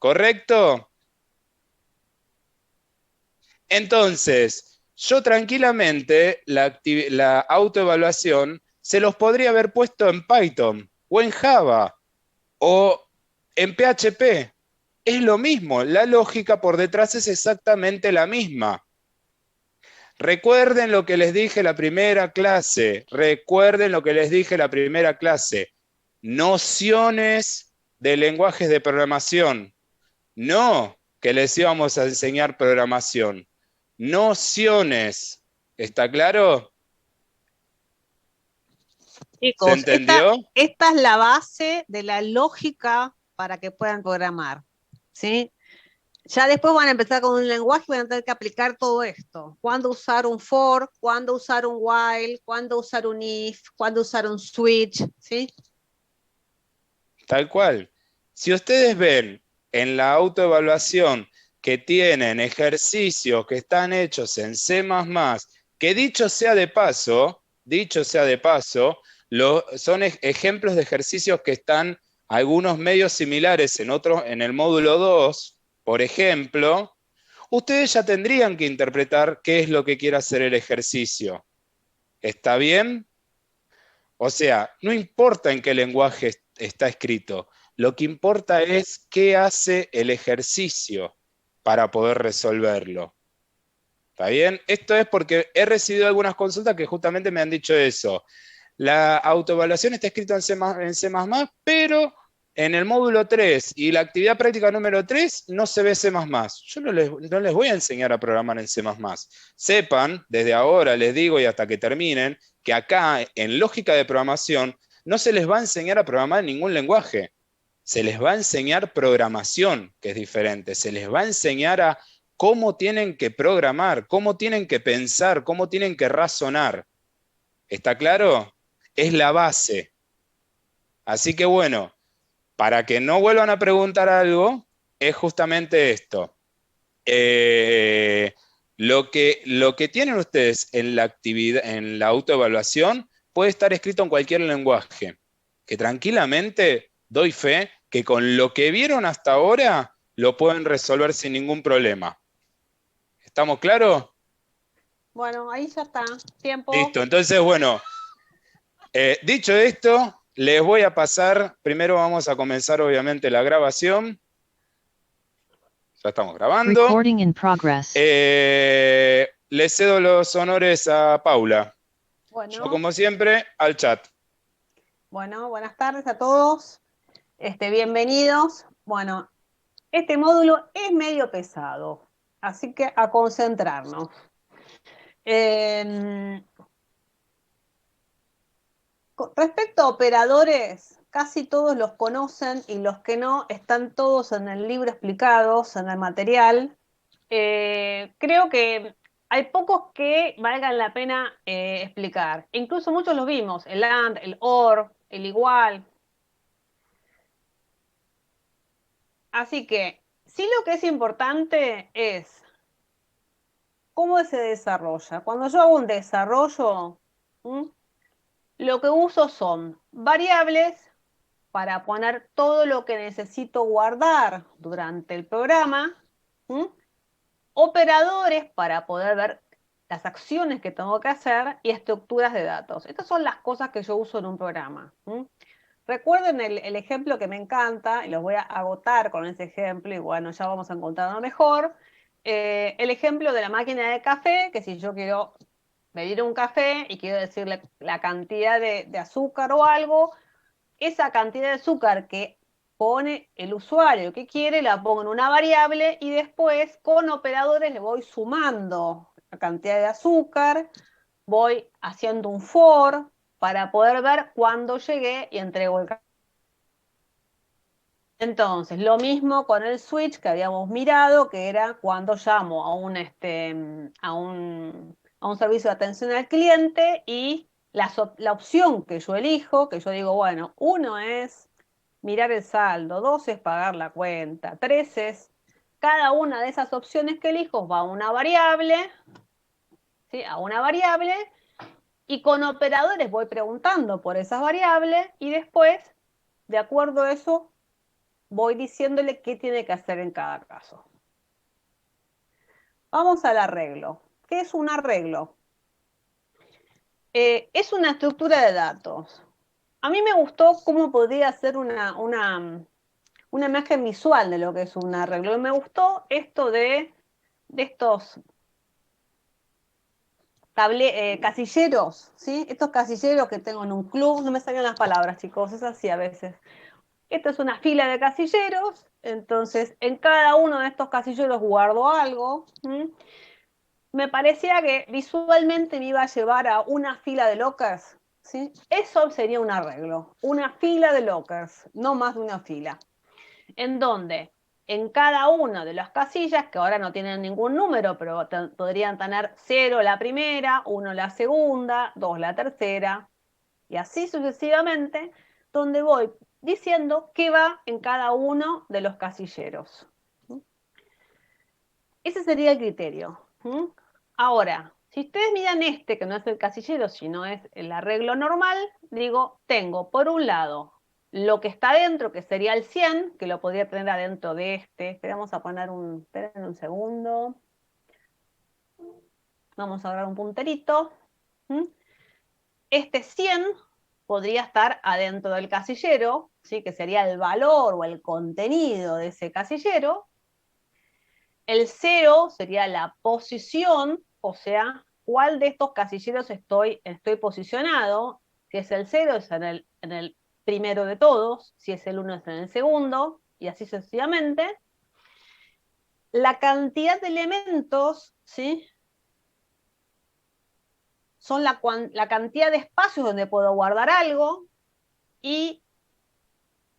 ¿correcto? Entonces, yo tranquilamente la autoevaluación se los podría haber puesto en Python o en Java o en PHP. Es lo mismo, la lógica por detrás es exactamente la misma. Recuerden lo que les dije la primera clase, recuerden lo que les dije la primera clase. Nociones de lenguajes de programación, no que les íbamos a enseñar programación. Nociones, ¿está claro? ¿Se Chicos, entendió? esta es la base de la lógica para que puedan programar, ¿sí? Ya después van a empezar con un lenguaje y van a tener que aplicar todo esto. Cuándo usar un for, cuándo usar un while, cuándo usar un if, cuándo usar un switch, ¿sí? Tal cual. Si ustedes ven en la autoevaluación que tienen ejercicios que están hechos en C++, que dicho sea de paso, son ejemplos de ejercicios que están algunos medios similares en otros, en el módulo 2, por ejemplo, ustedes ya tendrían que interpretar qué es lo que quiere hacer el ejercicio. ¿Está bien? O sea, no importa en qué lenguaje está escrito, lo que importa es qué hace el ejercicio para poder resolverlo. ¿Está bien? Esto es porque he recibido algunas consultas que justamente me han dicho eso. La autoevaluación está escrita en C++, pero en el módulo 3 y la actividad práctica número 3 no se ve C++. Yo no les voy a enseñar a programar en C++. Sepan, desde ahora les digo y hasta que terminen, que acá en lógica de programación no se les va a enseñar a programar en ningún lenguaje. Se les va a enseñar programación, que es diferente. Se les va a enseñar a cómo tienen que programar, cómo tienen que pensar, cómo tienen que razonar. ¿Está claro? Es la base. Así que bueno, para que no vuelvan a preguntar algo, es justamente esto. Eh, lo que tienen ustedes en la actividad, en la autoevaluación, puede estar escrito en cualquier lenguaje. Que tranquilamente doy fe que con lo que vieron hasta ahora lo pueden resolver sin ningún problema. ¿Estamos claros? Bueno, ahí ya está. Tiempo. Listo. Entonces, bueno, dicho esto, les voy a pasar, primero vamos a comenzar obviamente la grabación. Ya estamos grabando. Recording in progress. Le cedo los honores a Paula. Yo, Bueno, como siempre, al chat. bueno, buenas tardes a todos. Bienvenidos. Bueno, este módulo es medio pesado, así que a concentrarnos. Eh, Respecto a operadores, casi todos los conocen y los que no están todos en el libro explicados, en el material. Creo que hay pocos que valgan la pena explicar. Incluso muchos los vimos, el AND, el OR, el igual. Así que sí, lo que es importante es cómo se desarrolla. Cuando yo hago un desarrollo, ¿m? Lo que uso son variables para poner todo lo que necesito guardar durante el programa, ¿m? Operadores para poder ver las acciones que tengo que hacer y estructuras de datos. Estas son las cosas que yo uso en un programa. ¿M? Recuerden el ejemplo que me encanta, y los voy a agotar con ese ejemplo, y bueno, ya vamos a encontrar uno mejor. El ejemplo de la máquina de café, que si yo quiero pedir un café y quiero decirle la cantidad de azúcar o algo, esa cantidad de azúcar que pone el usuario que quiere, la pongo en una variable y después con operadores le voy sumando la cantidad de azúcar, voy haciendo un for para poder ver cuándo llegué y entrego el café. Entonces, lo mismo con el switch que habíamos mirado, que era cuando llamo a un servicio de atención al cliente y la opción que yo elijo, que yo digo, bueno, uno es mirar el saldo, dos es pagar la cuenta, tres es, cada una de esas opciones que elijo va a una variable, ¿sí? A una variable, y con operadores voy preguntando por esas variables y después, de acuerdo a eso, voy diciéndole qué tiene que hacer en cada caso. Vamos al arreglo. ¿Qué es un arreglo? Es una estructura de datos. A mí me gustó cómo podría hacer una imagen visual de lo que es un arreglo. Me gustó esto de estos casilleros, ¿sí? Estos casilleros que tengo en un club, no me salen las palabras, chicos, es así a veces. Esto es una fila de casilleros, entonces en cada uno de estos casilleros guardo algo. Me parecía que visualmente me iba a llevar a una fila de lockers, ¿sí? Eso sería un arreglo, una fila de lockers, no más de una fila, en donde en cada una de las casillas, que ahora no tienen ningún número, pero podrían tener 0 la primera, 1 la segunda, 2 la tercera, y así sucesivamente, donde voy diciendo qué va en cada uno de los casilleros. Ese sería el criterio. Ahora, si ustedes miran este, que no es el casillero, sino es el arreglo normal, digo, tengo por un lado lo que está adentro, que sería el 100, que lo podría tener adentro de este. Vamos a poner esperen un segundo. Vamos a agarrar un punterito. Este 100 podría estar adentro del casillero, ¿sí? Que sería el valor o el contenido de ese casillero. El 0 sería la posición, o sea, cuál de estos casilleros estoy posicionado. Si es el 0, es en el primero de todos. Si es el 1, es en el segundo. Y así sucesivamente. La cantidad de elementos, ¿sí? Son la cantidad de espacios donde puedo guardar algo. ¿Y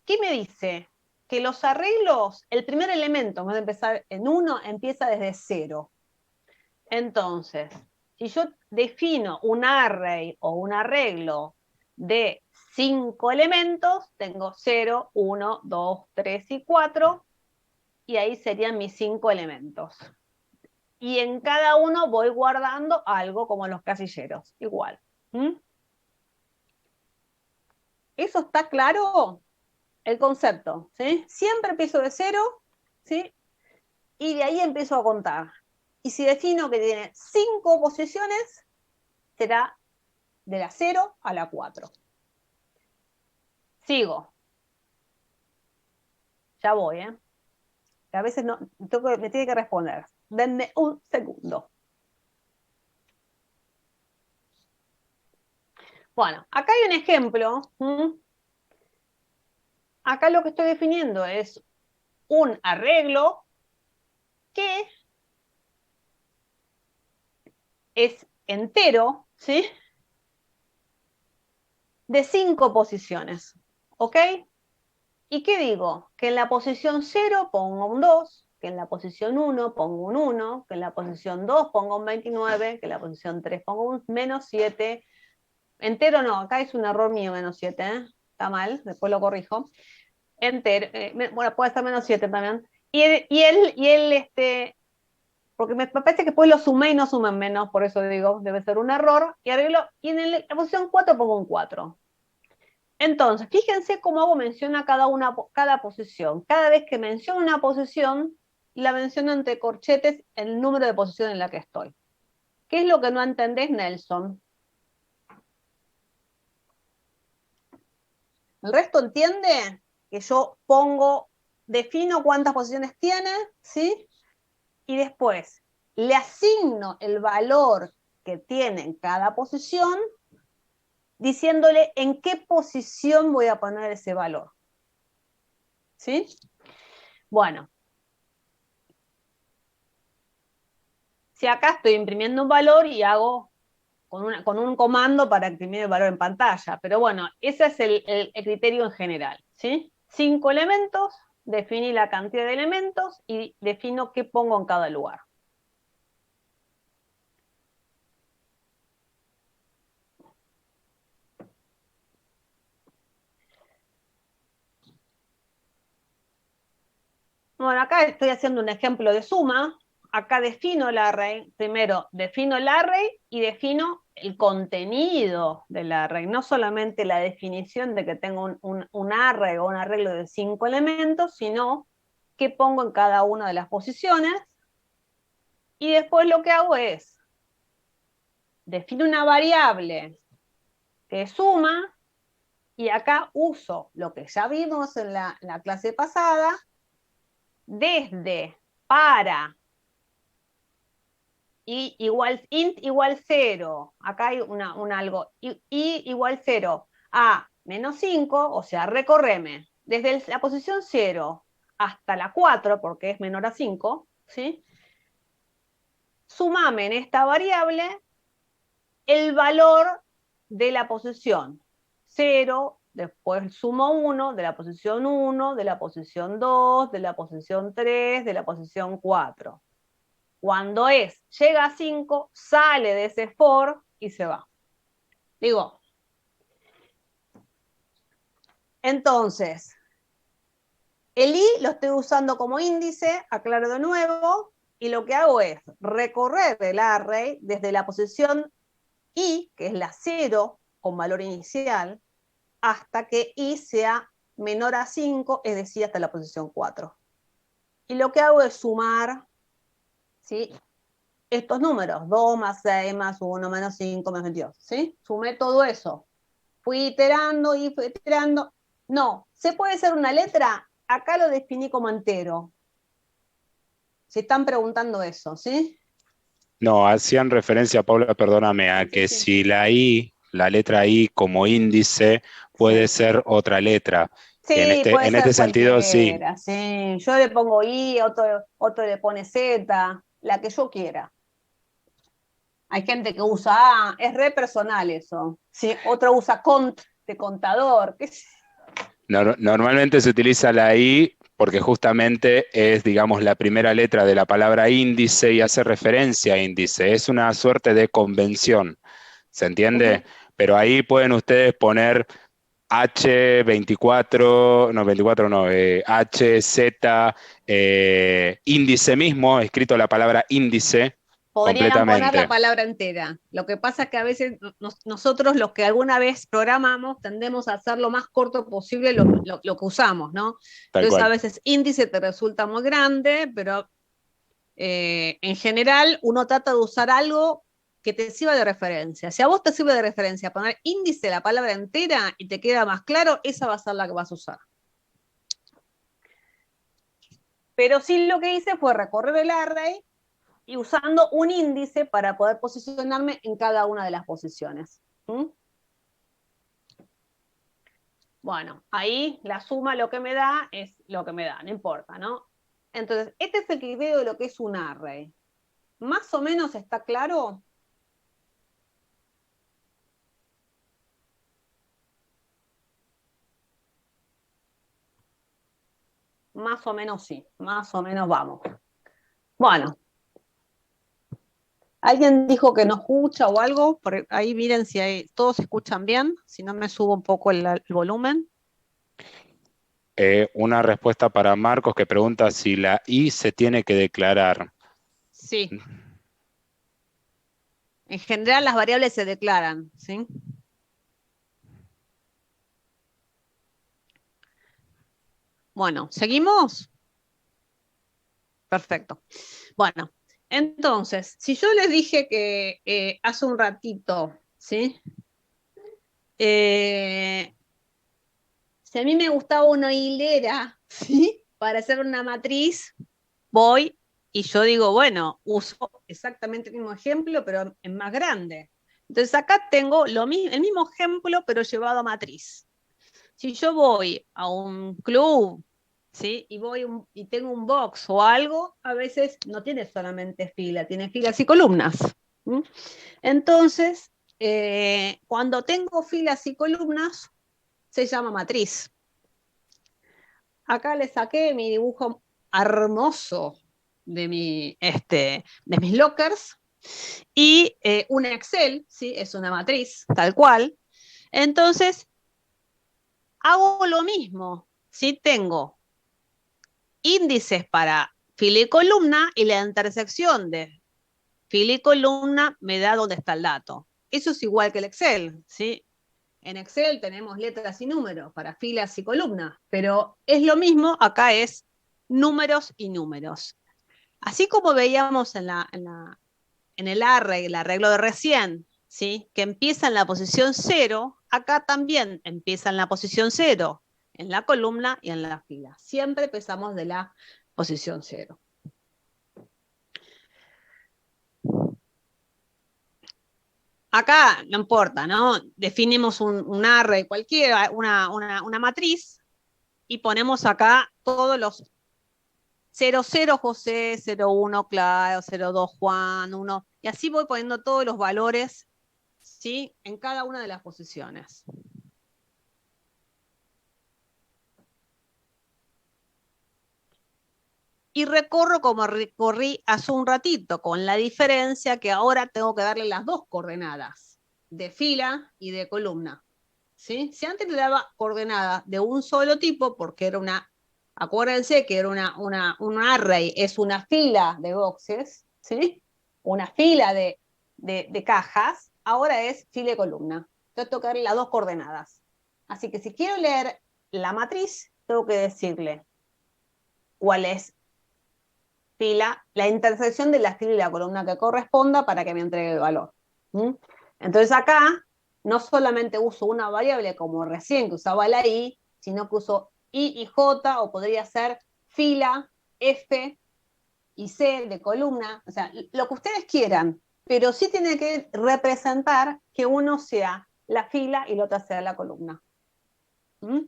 qué me dice? Que los arreglos, el primer elemento, en vez de empezar en 1, empieza desde 0. Entonces, si yo defino un array o un arreglo de 5 elementos, tengo 0, 1, 2, 3 y 4, y ahí serían mis 5 elementos. Y en cada uno voy guardando algo como los casilleros, igual. ¿Eso está claro? El concepto, ¿sí? Siempre empiezo de 0, ¿sí? Y de ahí empiezo a contar. Y si defino que tiene 5 posiciones, será de la 0 a la 4. Sigo. Ya voy, ¿eh? A veces no, me tiene que responder. Denme un segundo. Bueno, acá hay un ejemplo. Acá lo que estoy definiendo es un arreglo que es entero, ¿sí? De 5 posiciones. ¿Ok? ¿Y qué digo? Que en la posición 0 pongo un 2, que en la posición 1 pongo un 1, que en la posición 2 pongo un 29, que en la posición 3 pongo un menos 7. Entero no, acá es un error mío menos 7, ¿eh? Está mal, después lo corrijo. Entero, bueno, puede estar menos 7 también. Porque me parece que después lo sumé y no sumen menos, por eso digo, debe ser un error. Y arreglo, y en la posición 4 pongo un 4. Entonces, fíjense cómo hago mención a cada posición. Cada vez que menciono una posición, la menciono entre corchetes el número de posición en la que estoy. ¿Qué es lo que no entendés, Nelson? ¿El resto entiende? Que yo defino cuántas posiciones tiene, ¿sí? Y después le asigno el valor que tiene en cada posición, diciéndole en qué posición voy a poner ese valor. ¿Sí? Bueno, si acá estoy imprimiendo un valor y hago con un comando para imprimir el valor en pantalla, pero bueno, ese es el criterio en general, ¿sí? 5 elementos, definí la cantidad de elementos y defino qué pongo en cada lugar. Bueno, acá estoy haciendo un ejemplo de suma, acá defino el array, primero defino el array y defino el contenido del array, no solamente la definición de que tengo un array o un arreglo de 5 elementos, sino qué pongo en cada una de las posiciones. Y después lo que hago es, defino una variable que suma, y acá uso lo que ya vimos en la clase pasada, desde, para, y igual, int igual 0, acá hay algo, y igual 0, a menos 5, o sea, recorreme desde la posición 0 hasta la 4, porque es menor a 5, ¿sí? Sumame en esta variable el valor de la posición 0, después sumo 1, de la posición 1, de la posición 2, de la posición 3, de la posición 4. Cuando llega a 5, sale de ese for y se va. Digo, entonces, el i lo estoy usando como índice, aclaro de nuevo, y lo que hago es recorrer el array desde la posición i, que es la 0 con valor inicial, hasta que i sea menor a 5, es decir, hasta la posición 4. Y lo que hago es sumar, ¿sí?, estos números, 2 más 6 más 1 menos 5 más 22, ¿sí? Sumé todo eso. Fui iterando y fui iterando. No, ¿se puede ser una letra? Acá lo definí como entero. Se están preguntando eso, ¿sí? No, hacían referencia, Paula, perdóname, a que Sí. si la I, la letra I como índice, puede Sí. ser otra letra. Sí, puede En este ser sentido, sí, cualquiera, sí. Yo le pongo I, otro le pone Z, la que yo quiera. Hay gente que usa A, es re personal eso. Sí, otro usa cont, de contador, qué sé. Normalmente se utiliza la I porque justamente es, digamos, la primera letra de la palabra índice y hace referencia a índice. Es una suerte de convención, ¿se entiende? Pero ahí pueden ustedes poner H24, no, 24 no, HZ, índice mismo, escrito la palabra índice Podrían poner la completamente, palabra entera. Lo que pasa es que a veces nosotros los que alguna vez programamos tendemos a hacer lo más corto posible lo que usamos, ¿no? tal Entonces a cual. veces índice te resulta muy grande, pero en general uno trata de usar algo que te sirva de referencia. Si a vos te sirve de referencia poner índice la palabra entera y te queda más claro, esa va a ser la que vas a usar. Pero sí, lo que hice fue recorrer el array y usando un índice para poder posicionarme en cada una de las posiciones. ¿Mm? Bueno, ahí la suma lo que me da es lo que me da, no importa, ¿no? Entonces, este es el criterio de lo que es un array. ¿Más o menos está claro? Más o menos sí, más o menos vamos. Bueno, ¿alguien dijo que no escucha o algo? Por ahí miren si todos escuchan bien, si no me subo un poco el volumen. Una respuesta para Marcos que pregunta si la I se tiene que declarar. Sí, en general las variables se declaran, ¿sí? Bueno, ¿seguimos? Perfecto. Bueno, entonces, si yo les dije que hace un ratito, ¿sí? Eh, si a mí me gustaba una hilera, ¿sí? Para hacer una matriz, voy y yo digo, bueno, uso exactamente el mismo ejemplo, pero en más grande. Entonces acá tengo el mismo ejemplo, pero llevado a matriz. Si yo voy a un club, ¿sí? Y tengo un box o algo, a veces no tiene solamente fila, tiene filas y columnas. ¿Mm? Entonces, cuando tengo filas y columnas, se llama matriz. Acá le saqué mi dibujo hermoso de mis lockers y un Excel, ¿sí? Es una matriz, tal cual. Entonces, hago lo mismo. ¿Sí? Tengo índices para fila y columna, y la intersección de fila y columna me da dónde está el dato. Eso es igual que el Excel, ¿sí? En Excel tenemos letras y números para filas y columnas, pero es lo mismo, acá es números y números. Así como veíamos en el array, el arreglo de recién, ¿sí? Que empieza en la posición 0, acá también empieza en la posición 0, en la columna y en la fila. Siempre empezamos de la posición 0. Acá no importa, ¿no? Definimos un array cualquiera, una matriz, y ponemos acá todos los 00 José, 01 Claudio, 02 Juan, 1, y así voy poniendo todos los valores, ¿sí? En cada una de las posiciones. Y recorro como recorrí hace un ratito, con la diferencia que ahora tengo que darle las dos coordenadas, de fila y de columna. ¿Sí? Si antes le daba coordenadas de un solo tipo, porque era una, acuérdense que era un array, es una fila de boxes, ¿sí? Una fila de cajas, ahora es fila y columna. Entonces tengo que darle las dos coordenadas. Así que si quiero leer la matriz, tengo que decirle cuál es fila, la intersección de la fila y la columna que corresponda para que me entregue el valor. ¿Mm? Entonces acá no solamente uso una variable como recién que usaba la i, sino que uso i y j, o podría ser fila, f y c de columna, o sea, lo que ustedes quieran, pero sí tiene que representar que uno sea la fila y la otra sea la columna. ¿Mm?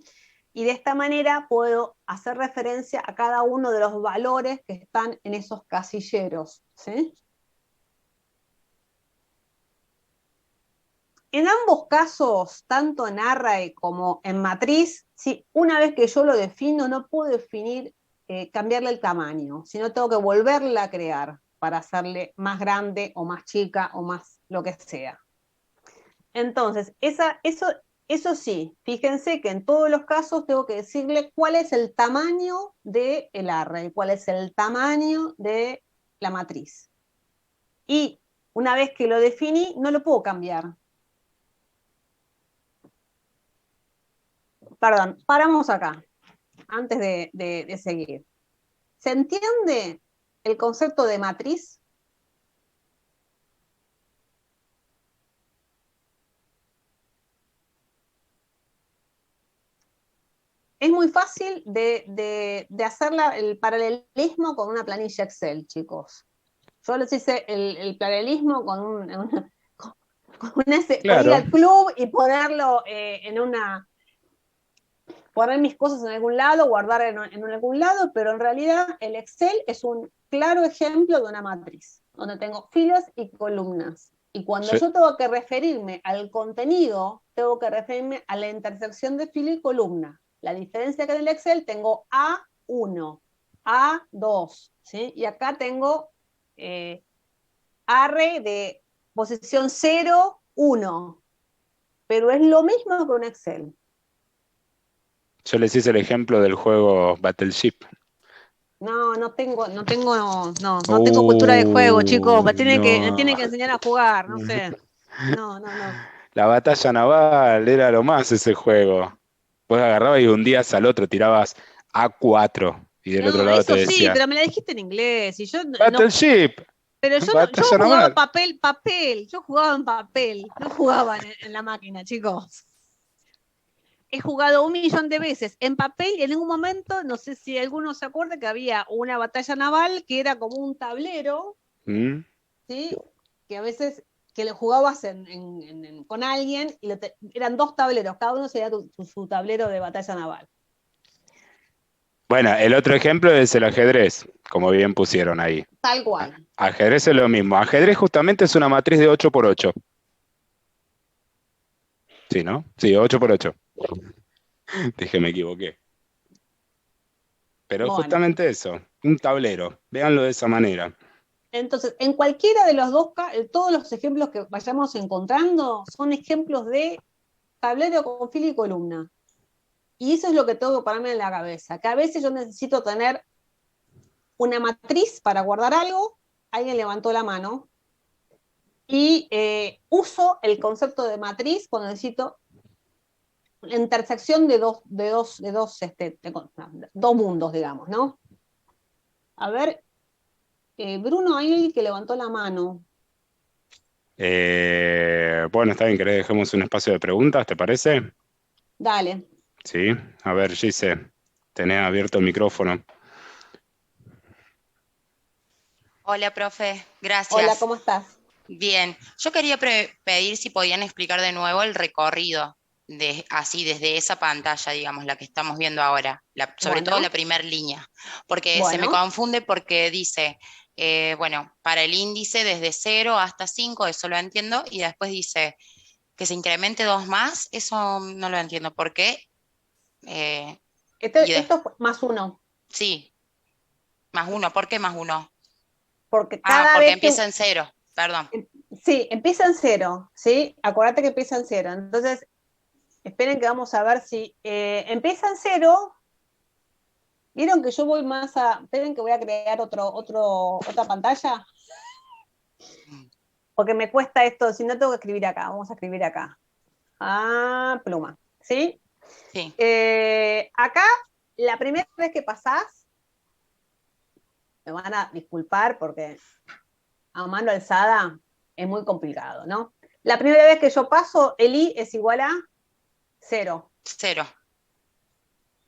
Y de esta manera puedo hacer referencia a cada uno de los valores que están en esos casilleros, ¿sí? En ambos casos, tanto en array como en matriz, ¿sí? Una vez que yo lo defino, no puedo definir, cambiarle el tamaño, sino tengo que volverla a crear para hacerle más grande o más chica o más lo que sea. Entonces, eso sí, fíjense que en todos los casos tengo que decirle cuál es el tamaño del array, cuál es el tamaño de la matriz. Y una vez que lo definí, no lo puedo cambiar. Perdón, paramos acá, antes de seguir. ¿Se entiende el concepto de matriz? Es muy fácil de hacer el paralelismo con una planilla Excel, chicos. Yo les hice el paralelismo con con ir Claro. al club y ponerlo poner mis cosas en algún lado, guardar en algún lado, pero en realidad el Excel es un claro ejemplo de una matriz, donde tengo filas y columnas. Y cuando Sí. yo tengo que referirme al contenido, tengo que referirme a la intersección de fila y columna. La diferencia que en el Excel tengo A1, A2, ¿sí? Y acá tengo array de posición 0, 1, pero es lo mismo que un Excel. Yo les hice el ejemplo del juego Battleship. No tengo cultura de juego, chicos. Me No. tienen que enseñar a jugar, no sé. No. La batalla naval era lo más ese juego. Vos agarrabas y hundías al otro, tirabas A4 y del otro No, lado te eso sí, decía pero me la dijiste en inglés y yo no, Battleship, pero yo no, yo batalla jugaba naval. papel, yo jugaba en papel, no jugaba en la máquina, chicos. He jugado 1 millón de veces en papel y en ningún momento, no sé si alguno se acuerda que había una batalla naval que era como un tablero, ¿Mm? ¿sí? Que a veces que lo jugabas con alguien y eran dos tableros, cada uno sería su tablero de batalla naval. Bueno, el otro ejemplo es el ajedrez, como bien pusieron ahí. Tal cual. Ajedrez es lo mismo. Ajedrez justamente es una matriz de 8 por 8. Sí, ¿no? Sí, 8 por 8. Dije, me equivoqué. Pero Bueno, justamente eso, un tablero. Véanlo de esa manera. entonces, en cualquiera de los dos, todos los ejemplos que vayamos encontrando son ejemplos de tablero con fila y columna. Y eso es lo que tengo que ponerme en la cabeza, que a veces yo necesito tener una matriz para guardar algo, alguien levantó la mano, y uso el concepto de matriz cuando necesito la intersección de dos mundos, digamos, ¿no? A ver, Bruno, hay alguien que levantó la mano. Bueno, está bien, ¿querés que dejemos un espacio de preguntas, te parece? Dale. Sí, a ver, Gise, tenés abierto el micrófono. Hola, profe, Hola, gracias. ¿cómo estás? Bien, yo quería pedir si podían explicar de nuevo el recorrido, así desde esa pantalla, digamos, la que estamos viendo ahora, sobre todo la Bueno, primera línea, porque se me bueno. confunde porque dice, bueno, para el índice desde 0 hasta 5, eso lo entiendo, y después dice que se incremente 2 más, eso no lo entiendo. ¿Por qué? Eh, Esto es más uno, sí, más 1, ¿por qué más 1? porque Ah, cada porque vez que... empieza en 0, perdón. Sí, empieza en cero, ¿sí? Acuérdate que empieza en cero. Entonces, esperen que vamos a ver si empieza en cero. ¿Vieron que yo voy más a... Esperen que voy a crear otra pantalla? Porque me cuesta esto, si no tengo que escribir acá, vamos a escribir acá. Ah, pluma, ¿sí? Sí, Acá, la primera vez que pasás, me van a disculpar porque a mano alzada es muy complicado, ¿no? La primera vez que yo paso, el i es igual a 0. 0,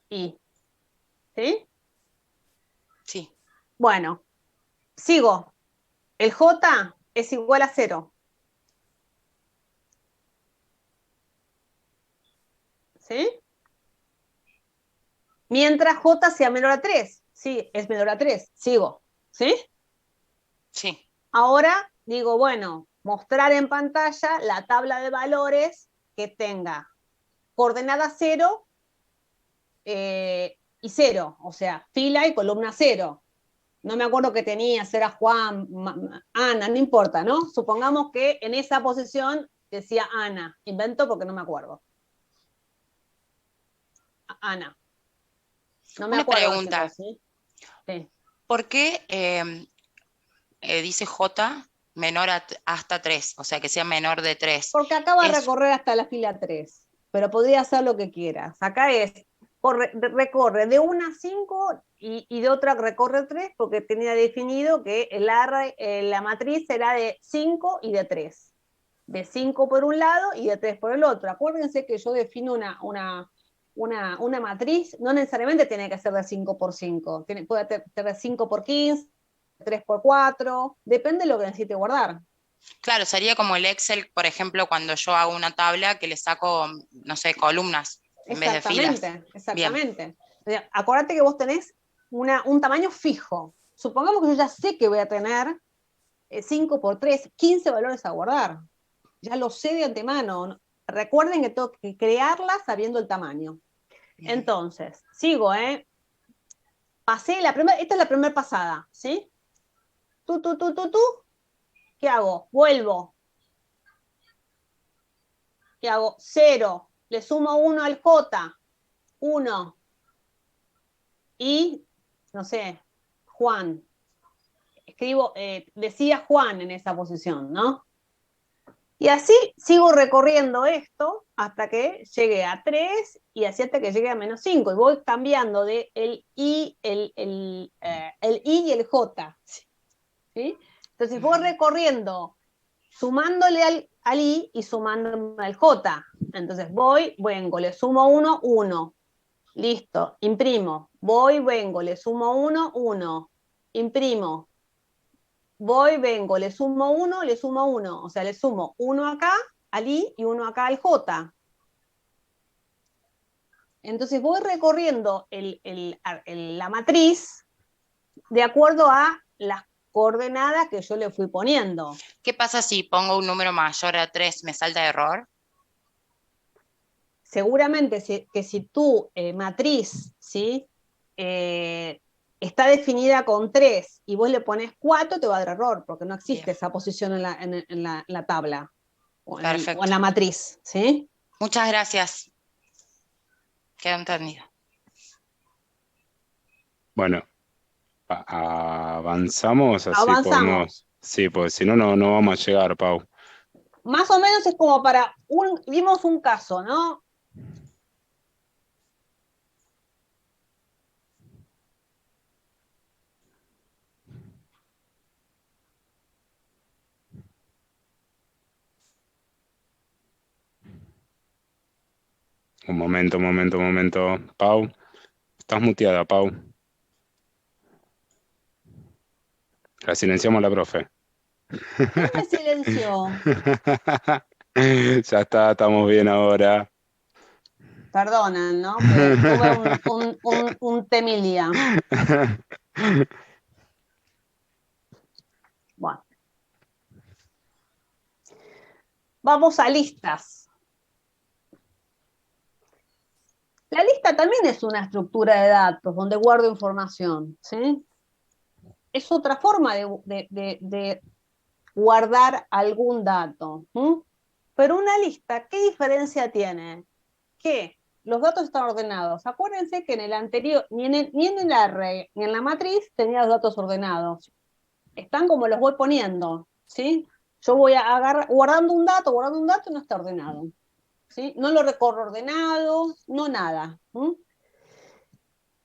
I, ¿sí? sí. Bueno, sigo. El j es igual a 0, ¿sí? Mientras j sea menor a 3. Sí, es menor a 3. Sigo, ¿sí? Sí, Ahora digo, bueno, mostrar en pantalla la tabla de valores que tenga coordenada 0 y 0, o sea, fila y columna 0. No me acuerdo qué tenía, si era Juan, Ana, no importa, ¿no? Supongamos que en esa posición decía Ana, invento porque no me acuerdo. Ana, no me una acuerdo, pregunta. chicos, ¿sí? Sí. ¿Por qué dice J menor hasta 3? O sea, que sea menor de 3. Porque acá va a Es, recorrer hasta la fila 3, pero podría hacer lo que quieras. Acá recorre de una a 5 y de otra recorre 3 porque tenía definido que la matriz será de 5 y de 3. De 5 por un lado y de 3 por el otro. Acuérdense que yo defino una matriz, no necesariamente tiene que ser de 5 por 5, puede ser de 5 por 15, 3 por 4, depende de lo que necesite guardar. claro, sería como el Excel, por ejemplo, cuando yo hago una tabla que le saco, no sé, columnas en vez de filas. Exactamente, Bien, exactamente. O sea, acuérdate que vos tenés un tamaño fijo. Supongamos que yo ya sé que voy a tener 5 por 3, 15 valores a guardar. Ya lo sé de antemano. Recuerden que tengo que crearla sabiendo el tamaño. bien. Entonces, sigo, ¿eh? Pasé esta es la primera pasada, ¿sí? Tú. ¿Qué hago? Vuelvo. ¿Qué hago? 0. Le sumo 1 al J. 1. Y, no sé, Juan. Escribo, decía Juan en esa posición, ¿no? Y así sigo recorriendo esto hasta que llegue a 3 y así hasta que llegue a -5. Y voy cambiando de el I, el I y el J. ¿Sí? Entonces voy recorriendo, sumándole al I y sumándome al J. Entonces vengo, le sumo 1, 1. Listo, imprimo. Vengo, le sumo 1, 1. Imprimo. Vengo, le sumo 1, le sumo 1. O sea, le sumo 1 acá al I y 1 acá al J. Entonces voy recorriendo la matriz de acuerdo a las coordenadas que yo le fui poniendo. ¿Qué pasa si pongo un número mayor a 3? ¿Me salta error? Seguramente que si tu matriz, ¿sí? Está definida con 3 y vos le pones 4, te va a dar error, porque no Bien, existe esa posición en la tabla o en perfecto. la matriz, ¿sí? Muchas gracias. Queda entendido. Bueno, Avanzamos, así Avanzamos. podemos. Sí, pues si no, no vamos a llegar, Pau. Más o menos es como vimos un caso, ¿no? Un momento. Pau, estás muteada, Pau. La silenciamos a la profe. ¿Quién me silenció? Ya está, estamos bien ahora. Perdonen, ¿no? Que tuve un temilía. Bueno, vamos a listas. La lista también es una estructura de datos donde guardo información, ¿sí? Es otra forma de guardar algún dato. Pero una lista, ¿qué diferencia tiene? Que los datos están ordenados. Acuérdense que en el anterior, ni en el array, ni en la matriz tenía los datos ordenados. Están como los voy poniendo, ¿sí? Yo voy guardando un dato y no está ordenado. ¿Sí? No lo recorro ordenado, no nada.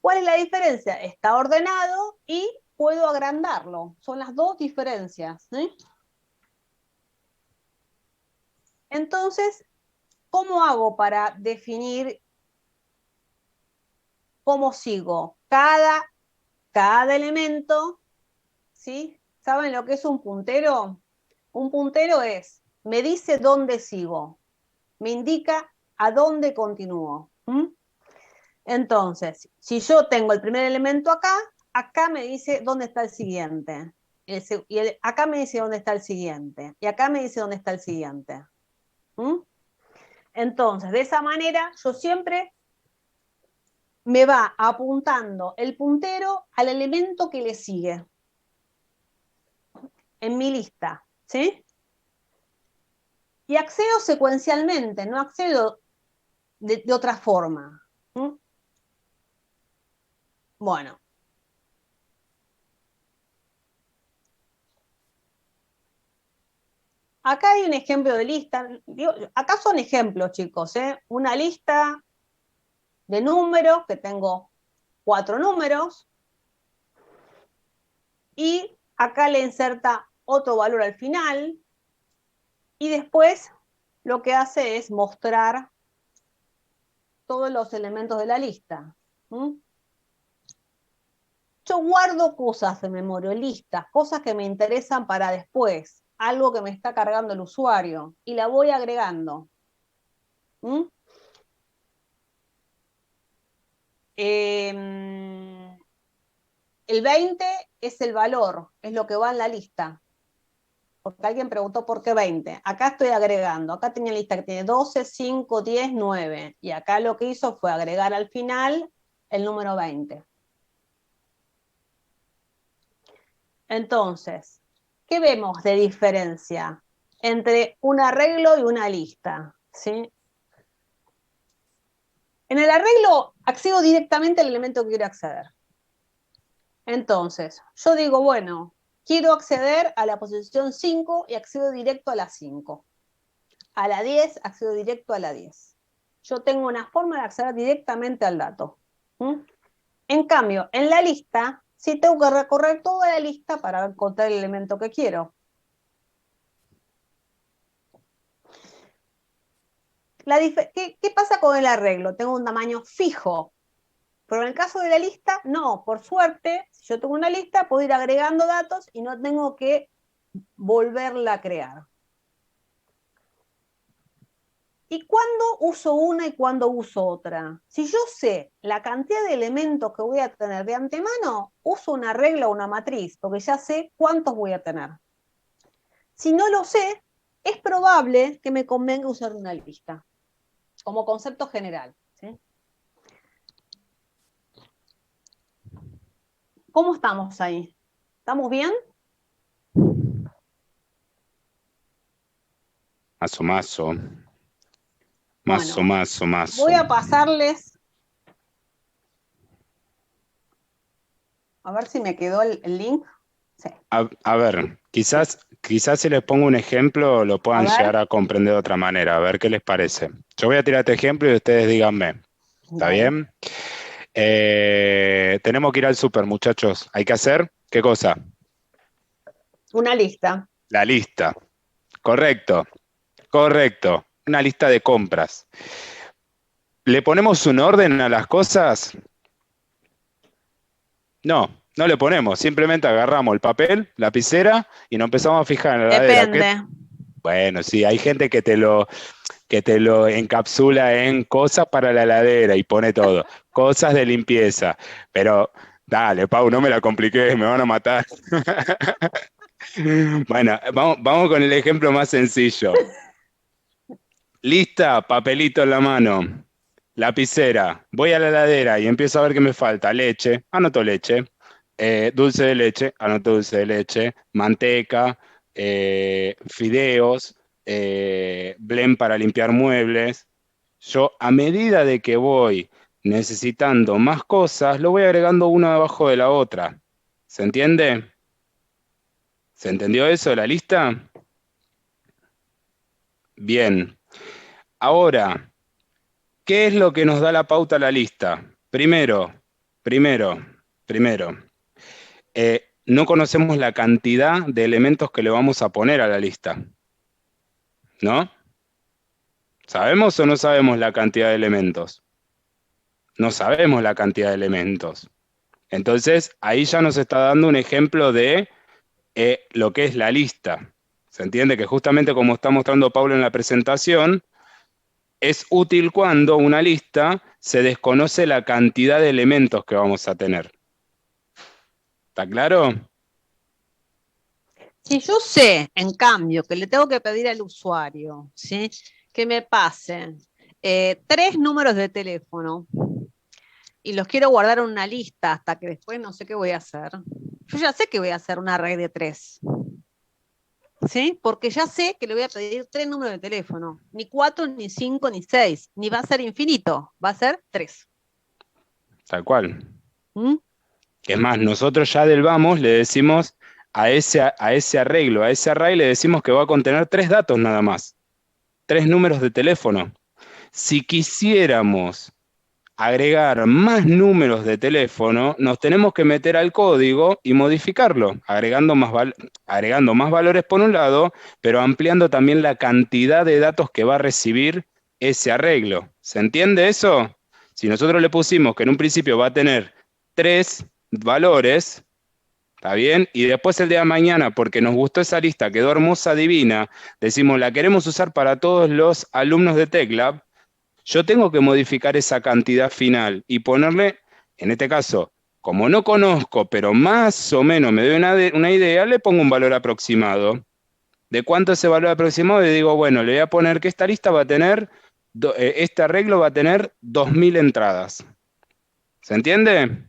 ¿Cuál es la diferencia? Está ordenado y puedo agrandarlo. Son las dos diferencias. ¿Sí? Entonces, ¿cómo hago para definir cómo sigo? Cada elemento, ¿sí? ¿Saben lo que es un puntero? Un puntero me dice dónde sigo, me indica a dónde continúo. Entonces, si yo tengo el primer elemento acá me dice dónde está el siguiente. Acá me dice dónde está el siguiente. Y acá me dice dónde está el siguiente. Entonces, de esa manera, yo siempre me va apuntando el puntero al elemento que le sigue en mi lista. ¿Sí? Y accedo secuencialmente, no accedo de otra forma. Bueno. Acá hay un ejemplo de lista. Acá son ejemplos, chicos. Una lista de números, que tengo 4 números. Y acá le inserta otro valor al final. Y después lo que hace es mostrar todos los elementos de la lista. Yo guardo cosas de memoria, listas, cosas que me interesan para después, algo que me está cargando el usuario, y la voy agregando. El 20 es el valor, es lo que va en la lista. Porque alguien preguntó por qué 20. Acá estoy agregando, acá tenía lista que tiene 12, 5, 10, 9. Y acá lo que hizo fue agregar al final el número 20. Entonces, ¿qué vemos de diferencia entre un arreglo y una lista? ¿Sí? En el arreglo accedo directamente al elemento que quiero acceder. Entonces, yo digo, bueno, quiero acceder a la posición 5 y accedo directo a la 5. A la 10, accedo directo a la 10. Yo tengo una forma de acceder directamente al dato. En cambio, en la lista, sí tengo que recorrer toda la lista para encontrar el elemento que quiero. ¿Qué pasa con el arreglo? Tengo un tamaño fijo. Pero en el caso de la lista, no. Por suerte, si yo tengo una lista, puedo ir agregando datos y no tengo que volverla a crear. ¿Y cuándo uso una y cuándo uso otra? Si yo sé la cantidad de elementos que voy a tener de antemano, uso una regla o una matriz, porque ya sé cuántos voy a tener. Si no lo sé, es probable que me convenga usar una lista, como concepto general. ¿Sí? ¿Cómo estamos ahí? ¿Estamos bien? Mazo. Bueno, Mazo. voy a pasarles A ver si me quedó el link. Sí. A ver, quizás si les pongo un ejemplo lo A puedan llegar ver, a comprender de otra manera, a ver qué les parece. Yo voy a tirar este ejemplo y ustedes díganme, ¿está dale. bien? Tenemos que ir al súper, muchachos. ¿Hay que hacer? ¿Qué cosa? Una lista. La lista. Correcto, correcto. Una lista de compras. ¿Le ponemos un orden a las cosas? No, no le ponemos. Simplemente agarramos el papel, lapicera y nos empezamos a fijar en la heladera. Depende. Bueno, sí, hay gente que te lo encapsula en cosas para la heladera y pone todo. Cosas de limpieza. Pero dale, Pau, no me la compliques, me van a matar. Bueno, vamos con el ejemplo más sencillo. Lista, papelito en la mano, lapicera, voy a la heladera y empiezo a ver qué me falta. Leche, anoto leche. Dulce de leche, anoto dulce de leche. Manteca, fideos, blend para limpiar muebles. Yo, a medida de que voy necesitando más cosas, lo voy agregando una debajo de la otra. ¿Se entiende? ¿Se entendió eso de la lista? Bien. Ahora, ¿qué es lo que nos da la pauta a la lista? Primero, primero, no conocemos la cantidad de elementos que le vamos a poner a la lista, ¿no? ¿Sabemos o no sabemos la cantidad de elementos? No sabemos la cantidad de elementos. Entonces, ahí ya nos está dando un ejemplo de lo que es la lista. ¿Se entiende? Que justamente como está mostrando Pablo en la presentación, es útil cuando una lista se desconoce la cantidad de elementos que vamos a tener. ¿Está claro? Si yo sé, en cambio, que le tengo que pedir al usuario, ¿sí? Que me pase 3 números de teléfono y los quiero guardar en una lista hasta que después no sé qué voy a hacer, yo ya sé que voy a hacer una array de 3. ¿Sí? Porque ya sé que le voy a pedir 3 números de teléfono, ni 4, ni 5, ni 6, ni va a ser infinito, va a ser 3. Tal cual. ¿Mm? Es más, nosotros ya del vamos le decimos a ese arreglo, a ese array le decimos que va a contener 3 datos nada más, 3 números de teléfono. Si quisiéramos agregar más números de teléfono, nos tenemos que meter al código y modificarlo, agregando más valores por un lado, pero ampliando también la cantidad de datos que va a recibir ese arreglo. ¿Se entiende eso? Si nosotros le pusimos que en un principio va a tener 3 valores, ¿está bien? Y después el día de mañana, porque nos gustó esa lista, quedó hermosa, divina, decimos, la queremos usar para todos los alumnos de TechLab, yo tengo que modificar esa cantidad final y ponerle, en este caso, como no conozco, pero más o menos me doy una idea, le pongo un valor aproximado. ¿De cuánto es ese valor aproximado? Le digo, bueno, le voy a poner que esta lista va a tener, este arreglo va a tener 2000 entradas. ¿Se entiende?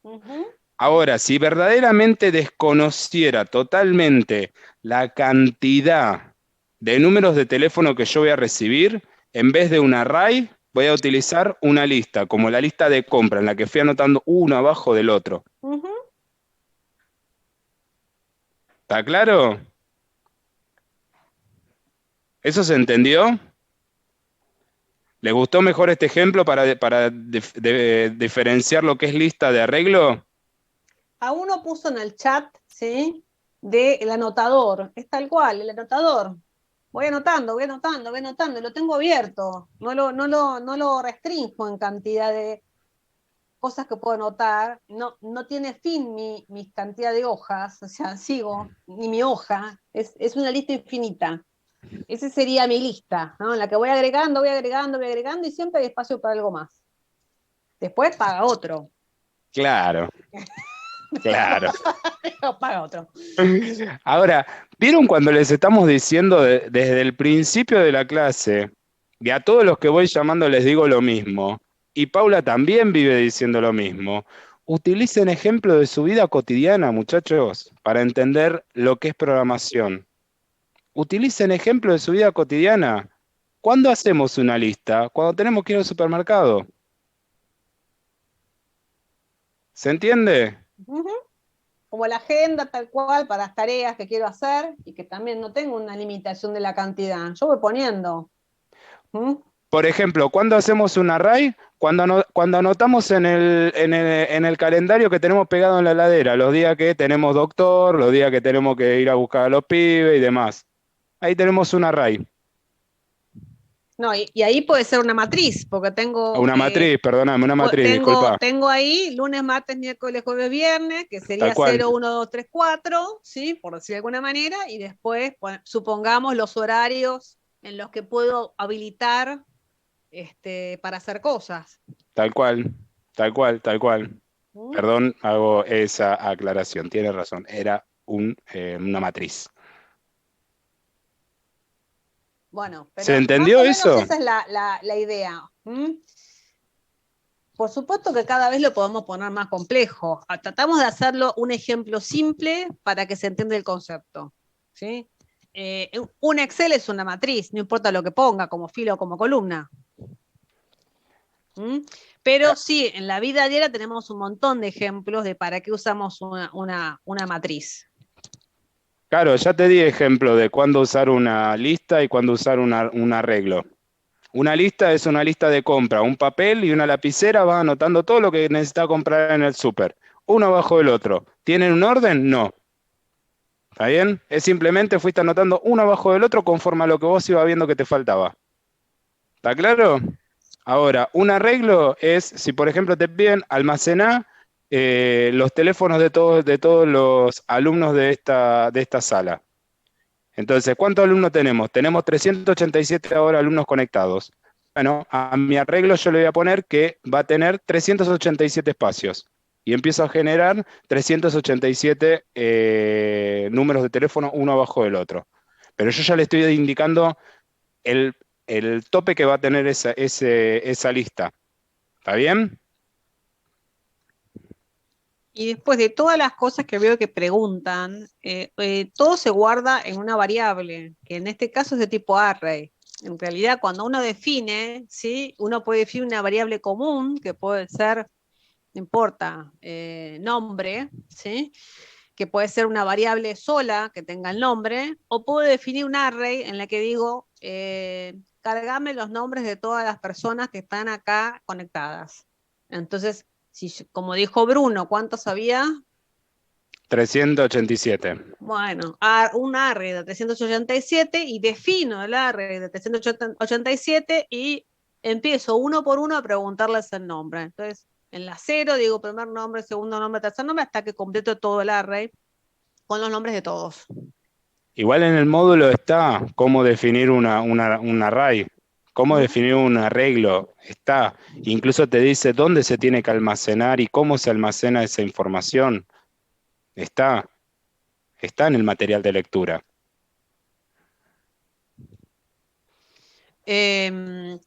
Uh-huh. Ahora, si verdaderamente desconociera totalmente la cantidad de números de teléfono que yo voy a recibir, en vez de un array, voy a utilizar una lista, como la lista de compra, en la que fui anotando uno abajo del otro. Uh-huh. ¿Está claro? ¿Eso se entendió? ¿Les gustó mejor este ejemplo para diferenciar lo que es lista de arreglo? A uno puso en el chat, ¿sí? Del anotador, es tal cual, el anotador. Voy anotando, voy anotando, voy anotando, lo tengo abierto, no lo restringo en cantidad de cosas que puedo anotar, no tiene fin mi cantidad de hojas, o sea, sigo, ni mi hoja, es una lista infinita. Esa sería mi lista, ¿no? En la que voy agregando, voy agregando, voy agregando y siempre hay espacio para algo más. Después paga otro. Claro, claro. Paga otro. Ahora, ¿vieron cuando les estamos diciendo desde el principio de la clase, y a todos los que voy llamando les digo lo mismo, y Paula también vive diciendo lo mismo? Utilicen ejemplos de su vida cotidiana, muchachos, para entender lo que es programación. Utilicen ejemplos de su vida cotidiana. ¿Cuándo hacemos una lista? Cuando tenemos que ir al supermercado. ¿Se entiende? Uh-huh. como la agenda tal cual para las tareas que quiero hacer y que también no tengo una limitación de la cantidad. Yo voy poniendo. ¿Mm? Por ejemplo, ¿cuándo hacemos un array? Cuando anotamos en el calendario que tenemos pegado en la heladera, los días que tenemos doctor, los días que tenemos que ir a buscar a los pibes y demás. Ahí tenemos un array. No, y ahí puede ser una matriz, porque tengo, Una matriz, perdóname, una matriz, tengo, disculpa. tengo ahí lunes, martes, miércoles, jueves, viernes, que Tal sería cual, 0, 1, 2, 3, 4, ¿sí? Por decir de alguna manera, y después supongamos los horarios en los que puedo habilitar para hacer cosas. tal cual, tal cual, tal cual. ¿Mm? Perdón, hago esa aclaración. Tiene razón, era una matriz. Bueno, ¿Se pero más entendió o menos eso? esa es la idea. ¿Mm? Por supuesto que cada vez lo podemos poner más complejo. Tratamos de hacerlo un ejemplo simple para que se entienda el concepto. ¿Sí? Un Excel es una matriz, no importa lo que ponga, como filo o como columna. ¿Mm? Pero sí, en la vida diaria tenemos un montón de ejemplos de para qué usamos una matriz. Claro, ya te di ejemplo de cuándo usar una lista y cuándo usar un arreglo. Una lista es una lista de compra, un papel y una lapicera va anotando todo lo que necesita comprar en el súper, uno abajo del otro. ¿Tienen un orden? No. ¿Está bien? Es simplemente fuiste anotando uno abajo del otro conforme a lo que vos ibas viendo que te faltaba. ¿Está claro? Ahora, un arreglo es, si por ejemplo te piden almacenar los teléfonos de todos los alumnos de esta sala. Entonces, ¿cuántos alumnos tenemos? Tenemos 387 ahora alumnos conectados. Bueno, a mi arreglo yo le voy a poner que va a tener 387 espacios. Y empiezo a generar 387 números de teléfono uno abajo del otro. Pero yo ya le estoy indicando el, el tope que va a tener esa lista. ¿Está bien? Y después de todas las cosas que veo que preguntan, todo se guarda en una variable, que en este caso es de tipo array. En realidad, cuando uno define, ¿sí? Uno puede definir una variable común, que puede ser, no importa, nombre, ¿sí? Que puede ser una variable sola que tenga el nombre, o puedo definir un array en la que digo, cargame los nombres de todas las personas que están acá conectadas. Entonces, como dijo Bruno, ¿cuántos había? 387. Bueno, un array de 387 y defino el array de 387 y empiezo uno por uno a preguntarles el nombre. Entonces, en la 0 digo primer nombre, segundo nombre, tercer nombre, hasta que completo todo el array con los nombres de todos. Igual en el módulo está cómo definir un array, cómo ¿Mm? definir un arreglo. Está. Incluso te dice dónde se tiene que almacenar y cómo se almacena esa información. Está. Está en el material de lectura. En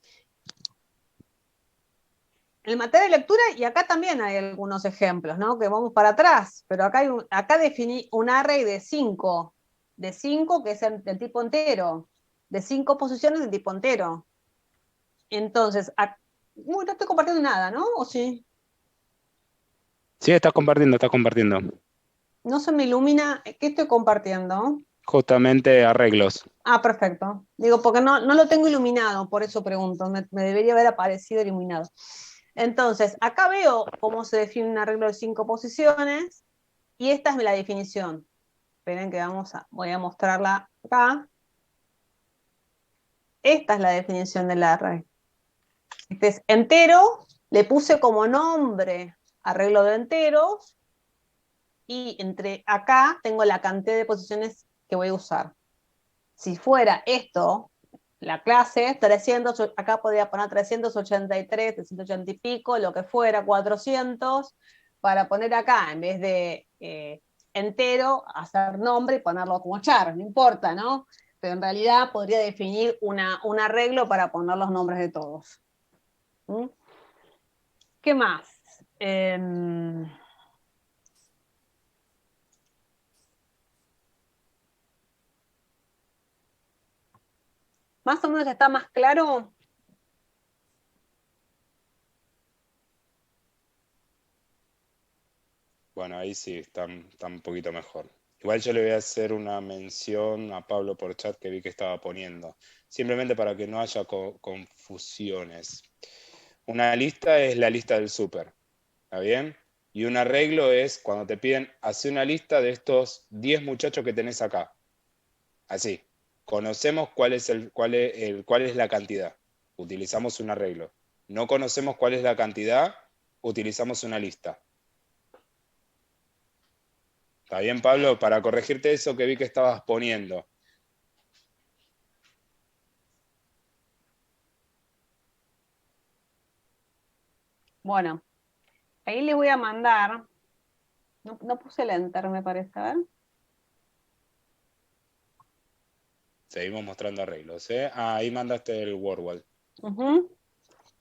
el material de lectura, y acá también hay algunos ejemplos, ¿no? Que vamos para atrás, pero acá definí un array de 5, que es del tipo entero, de 5 posiciones de tipo entero. Entonces, no estoy compartiendo nada, ¿no? ¿O sí? Sí, estás compartiendo, estás compartiendo. No se me ilumina, ¿qué estoy compartiendo? Justamente arreglos. Ah, perfecto. Digo, porque no lo tengo iluminado, por eso pregunto, me debería haber aparecido iluminado. Entonces, acá veo cómo se define un arreglo de 5 posiciones, y esta es la definición. Esperen que voy a mostrarla acá. Esta es la definición del array. Este es entero, le puse como nombre arreglo de enteros, y entre acá tengo la cantidad de posiciones que voy a usar. Si fuera esto, la clase, 300, acá podría poner 383, 380 y pico, lo que fuera, 400, para poner acá, en vez de entero, hacer nombre y ponerlo como char, no importa, ¿no? Pero en realidad podría definir un arreglo para poner los nombres de todos. ¿Mm? ¿Qué más? ¿Más o menos está más claro? Bueno. bueno, ahí sí, está un poquito mejor. Igual yo le voy a hacer una mención a Pablo por chat que vi que estaba poniendo. Simplemente para que no haya confusiones. Una lista es la lista del súper, ¿está bien? Y un arreglo es cuando te piden, hacer una lista de estos 10 muchachos que tenés acá. Así. Conocemos cuál es la cantidad. Utilizamos un arreglo. No conocemos cuál es la cantidad, utilizamos una lista. ¿Está bien, Pablo? Para corregirte eso que vi que estabas poniendo. Bueno, ahí les voy a mandar. No puse el enter, me parece, a ver. Seguimos mostrando arreglos, ¿eh? Ahí mandaste el WordWall.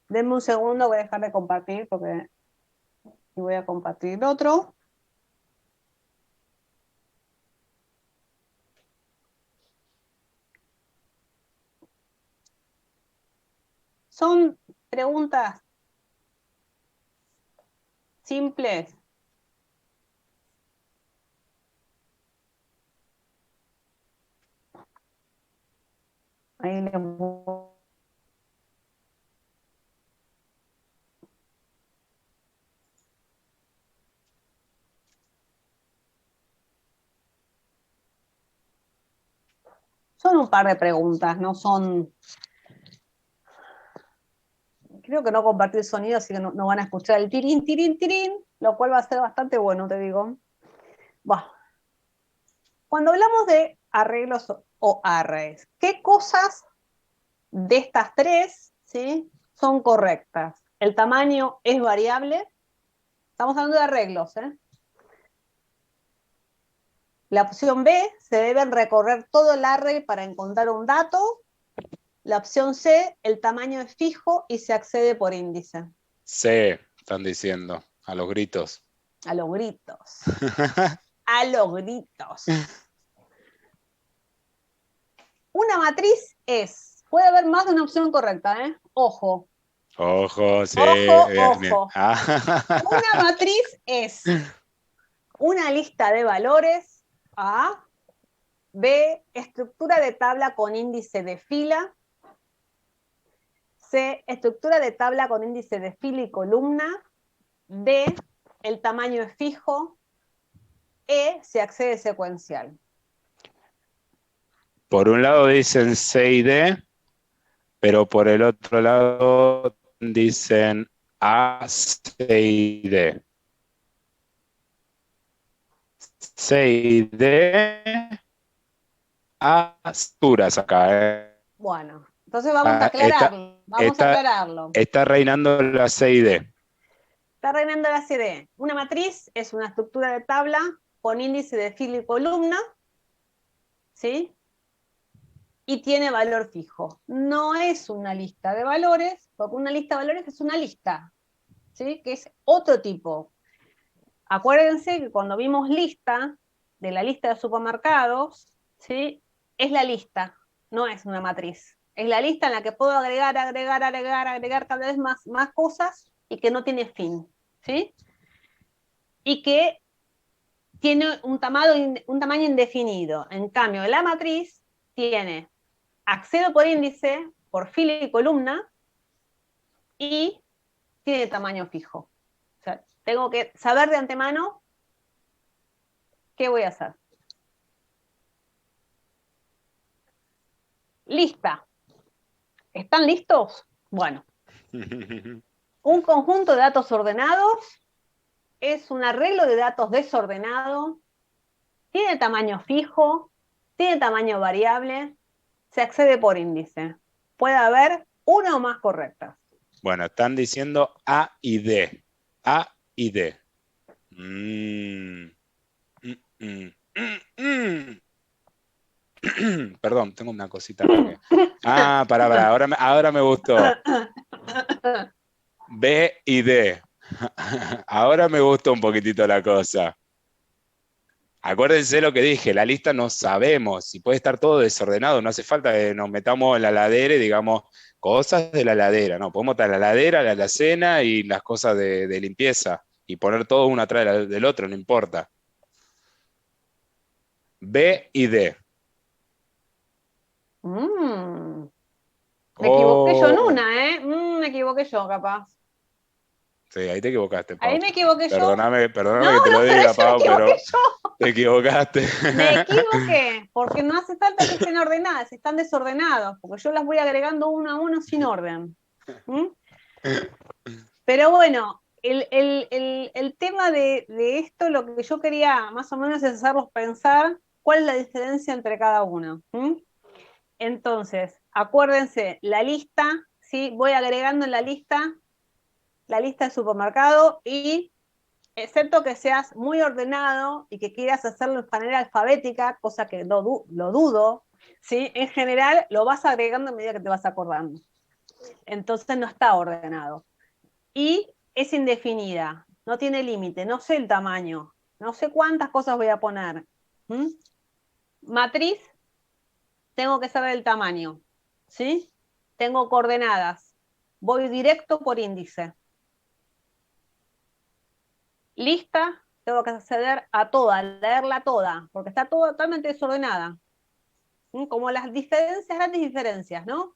Denme un segundo, voy a dejar de compartir porque y voy a compartir otro. Son preguntas simples. Ahí les voy. Son un par de preguntas, no son... Creo que no compartí el sonido, así que no van a escuchar el tirín, tirín, tirín, lo cual va a ser bastante bueno, te digo. Bueno. Cuando hablamos de arreglos o arrays, ¿qué cosas de estas tres, ¿sí?, son correctas? El tamaño es variable. Estamos hablando de arreglos, ¿eh? La opción B, se deben recorrer todo el array para encontrar un dato. La opción C, el tamaño es fijo y se accede por índice. C, están diciendo, a los gritos. A los gritos. A los gritos. Una matriz es, puede haber más de una opción correcta, ¿eh? Ojo. Ojo, sí. Ojo, Bien, bien. ojo. Una matriz es una lista de valores, A. B, estructura de tabla con índice de fila. C, estructura de tabla con índice de fila y columna. D, el tamaño es fijo. E, se accede secuencial. Por un lado dicen C y D, pero por el otro lado dicen A, C y D. C y D, A, estructuras acá, ¿eh? Bueno, entonces vamos a aclararlo. Vamos a aclararlo. Está reinando la C y D. Está reinando la CD. Una matriz es una estructura de tabla con índice de fila y columna, ¿sí? Y tiene valor fijo. No es una lista de valores, porque una lista de valores es una lista, ¿sí?, que es otro tipo. Acuérdense que cuando vimos lista, de la lista de supermercados, ¿sí?, es la lista, no es una matriz. Es la lista en la que puedo agregar cada vez más cosas y que no tiene fin, ¿sí? Y que tiene un tamaño indefinido. En cambio, la matriz tiene accedo por índice, por fila y columna, y tiene tamaño fijo. O sea, tengo que saber de antemano qué voy a hacer. Lista. ¿Están listos? Bueno. Un conjunto de datos ordenados es un arreglo de datos desordenado, tiene tamaño fijo, tiene tamaño variable, se accede por índice. Puede haber una o más correctas. Bueno, están diciendo A y D. A y D. Perdón, tengo una cosita acá. Pará, ahora me gustó. B y D. Ahora me gusta un poquitito la cosa. Acuérdense lo que dije, la lista no sabemos, si puede estar todo desordenado, no hace falta que nos metamos en la heladera y digamos cosas de la heladera, no, podemos estar en la heladera, la alacena y las cosas de limpieza. y poner todo uno atrás del otro, no importa. B y D. Me equivoqué yo en Oh, una, ¿eh? Me equivoqué yo, capaz. sí, ahí te equivocaste, Ahí Pau. me equivoqué yo. Perdóname No, que te no, lo pero ahí diga, yo me Pau, equivoqué pero yo. te equivocaste. Me equivoqué, porque no hace falta que estén ordenadas, están desordenados, porque yo las voy agregando uno a uno sin orden. ¿Mm? Pero bueno, el tema de esto, lo que yo quería más o menos es hacerlos pensar cuál es la diferencia entre cada uno. ¿Mm? Entonces, acuérdense, la lista, ¿sí? Voy agregando en la lista de supermercado y excepto que seas muy ordenado y que quieras hacerlo de manera alfabética, cosa que no lo dudo, ¿sí? En general lo vas agregando a medida que te vas acordando. Entonces no está ordenado. Y es indefinida, no tiene límite, no sé el tamaño, no sé cuántas cosas voy a poner. ¿Mm? Matriz, tengo que saber el tamaño, ¿sí? Tengo coordenadas, voy directo por índice. Lista, tengo que acceder a toda, leerla toda, porque está todo totalmente desordenada. Como las diferencias, grandes diferencias, ¿no?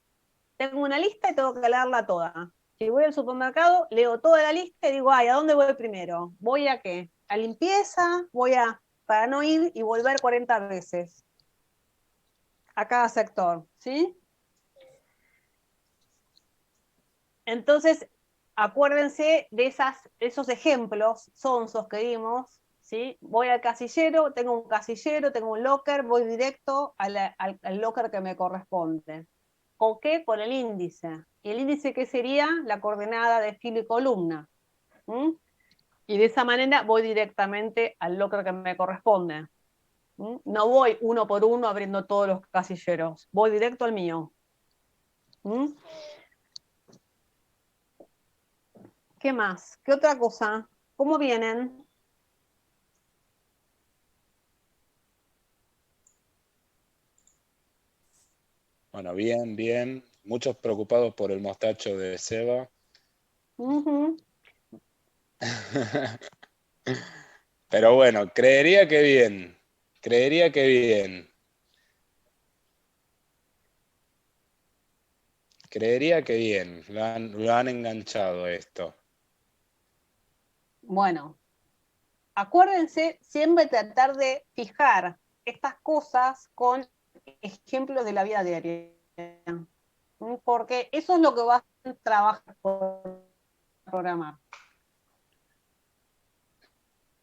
Tengo una lista y tengo que leerla toda. Si voy al supermercado, leo toda la lista y digo, ay, ¿a dónde voy primero? ¿Voy a qué? ¿A limpieza? Voy a, para no ir y volver 40 veces a cada sector, ¿sí? Entonces, acuérdense de esos ejemplos sonsos que dimos, ¿sí? Voy al casillero, tengo un locker, voy directo al locker que me corresponde. ¿Con qué? Con el índice. ¿Y el índice qué sería? La coordenada de filo y columna. ¿Mm? Y de esa manera voy directamente al locker que me corresponde. ¿Mm? No voy uno por uno abriendo todos los casilleros, voy directo al mío. ¿Mm? ¿Qué más? ¿Qué otra cosa? ¿Cómo vienen? Bueno, bien, bien. Muchos preocupados por el mostacho de Seba. Uh-huh. Pero bueno, creería que bien. Creería que bien. Creería que bien. Lo han enganchado esto. Bueno, acuérdense siempre tratar de fijar estas cosas con ejemplos de la vida diaria. Porque eso es lo que vas a trabajar por programar.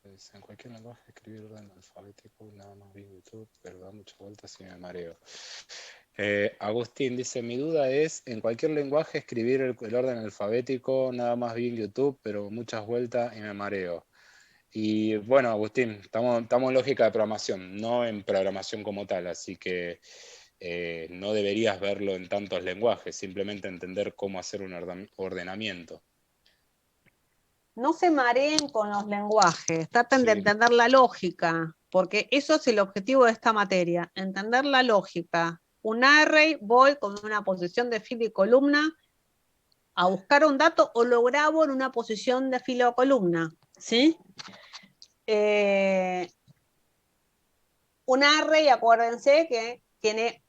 En cualquier lenguaje escribir orden alfabético, nada más vi YouTube, pero da muchas vueltas y me mareo. Agustín dice, mi duda es, en cualquier lenguaje escribir el orden alfabético, nada más vi en YouTube, pero muchas vueltas y me mareo. Y bueno, Agustín, estamos en lógica de programación, no en programación como tal, así que no deberías verlo en tantos lenguajes, simplemente entender cómo hacer un ordenamiento. No se mareen con los lenguajes, traten de Sí, entender la lógica, porque eso es el objetivo de esta materia, entender la lógica. Un array, voy con una posición de fila y columna a buscar un dato o lo grabo en una posición de fila o columna, ¿sí? Un array, acuérdense que tiene,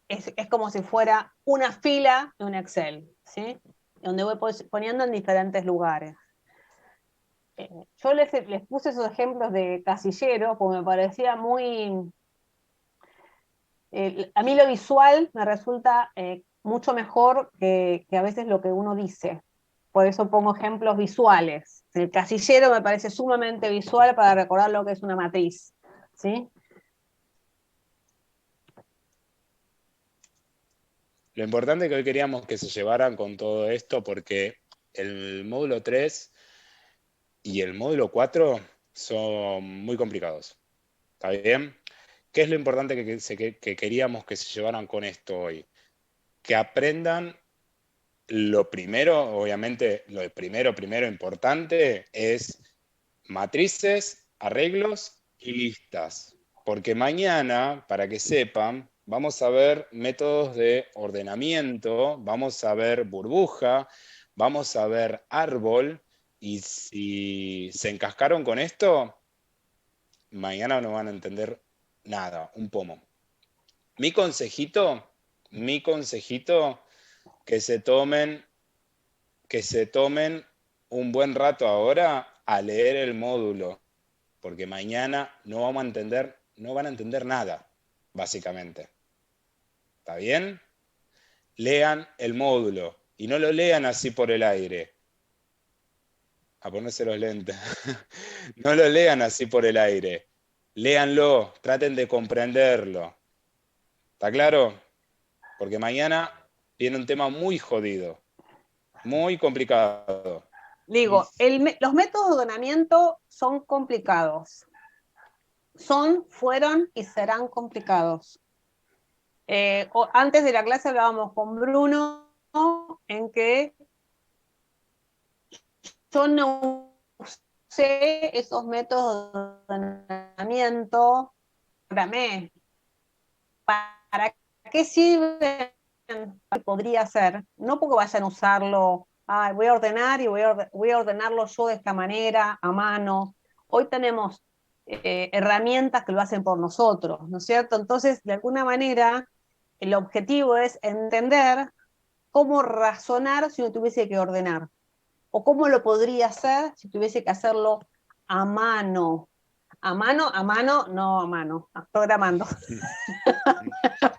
es como si fuera una fila de un Excel, ¿sí? Donde voy poniendo en diferentes lugares. Yo les puse esos ejemplos de casillero porque me parecía muy... a mí lo visual me resulta mucho mejor que a veces lo que uno dice. Por eso pongo ejemplos visuales. El casillero me parece sumamente visual para recordar lo que es una matriz. ¿Sí? lo importante que hoy queríamos que se llevaran con todo esto, porque el módulo 3 y el módulo 4 son muy complicados. ¿Está bien? ¿Qué es lo importante que queríamos que se llevaran con esto hoy? Que aprendan lo primero, obviamente, lo primero importante es matrices, arreglos y listas. Porque mañana, para que sepan, vamos a ver métodos de ordenamiento, vamos a ver burbuja, vamos a ver árbol Y si se encascaron con esto, mañana no van a entender nada, un pomo. Mi consejito, que se tomen un buen rato ahora a leer el módulo, porque mañana no van a entender nada, básicamente. ¿Está bien? Lean el módulo y no lo lean así por el aire. A ponerse los lentes. No lo lean así por el aire. Léanlo, traten de comprenderlo. ¿Está claro? Porque mañana viene un tema muy jodido, muy complicado. Digo, los métodos de ordenamiento son complicados. Fueron y serán complicados. Antes de la clase hablábamos con Bruno en que yo no usé esos métodos de ordenamiento. ¿Para qué sirven? Podría ser, no porque vayan a usarlo, voy a ordenar y voy a ordenarlo yo de esta manera, a mano. Hoy tenemos herramientas que lo hacen por nosotros, ¿no es cierto? Entonces, de alguna manera, el objetivo es entender cómo razonar si no tuviese que ordenar, o cómo lo podría hacer si tuviese que hacerlo a mano. A mano, no a mano, programando.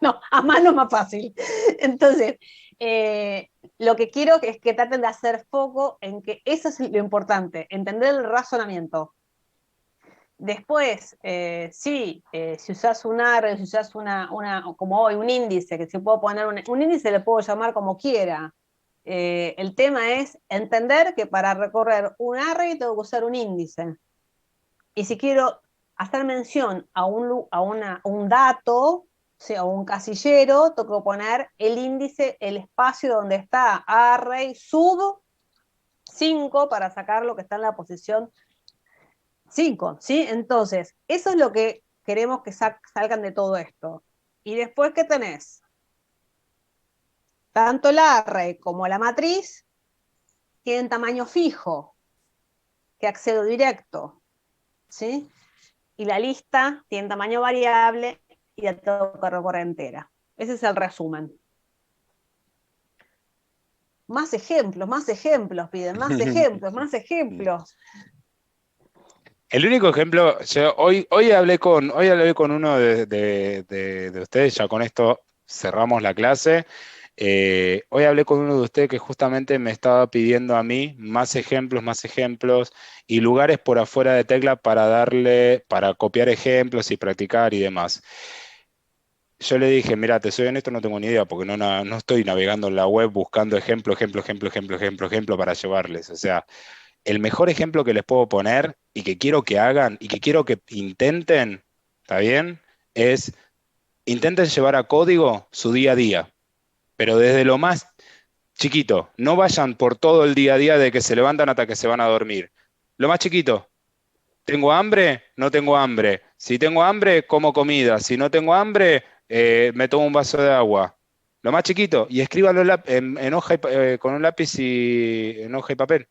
No, a mano es más fácil. Entonces, lo que quiero es que traten de hacer foco en que eso es lo importante, entender el razonamiento. Después, si usas un array, si usas como hoy, un índice, que si puedo poner un índice, le puedo llamar como quiera. El tema es entender que para recorrer un array tengo que usar un índice. Y si quiero hacer mención a un dato, o sea, un casillero, tengo que poner el índice, el espacio donde está array sub 5 para sacar lo que está en la posición 5, ¿sí? Entonces, eso es lo que queremos que salgan de todo esto. Y después, ¿qué tenés? Tanto el array como la matriz tienen tamaño fijo, que accedo directo, ¿sí? Y la lista tiene tamaño variable y la tengo que recorrer entera. Ese es el resumen. Más ejemplos, piden, más ejemplos. El único ejemplo, hoy hablé con uno de ustedes, ya con esto cerramos la clase. Hoy hablé con uno de ustedes que justamente me estaba pidiendo a mí más ejemplos y lugares por afuera de Tecla para copiar ejemplos y practicar y demás. Yo le dije, mira, te soy honesto, no tengo ni idea, porque no estoy navegando en la web buscando ejemplo para llevarles. O sea, el mejor ejemplo que les puedo poner y que quiero que hagan y que quiero que intenten, ¿está bien? Es, intenten llevar a código su día a día, pero desde lo más chiquito. No vayan por todo el día a día de que se levantan hasta que se van a dormir. Lo más chiquito. ¿Tengo hambre? No tengo hambre. Si tengo hambre, como comida. Si no tengo hambre, me tomo un vaso de agua. Lo más chiquito. Y escríbanlo en hoja con un lápiz y en hoja y papel.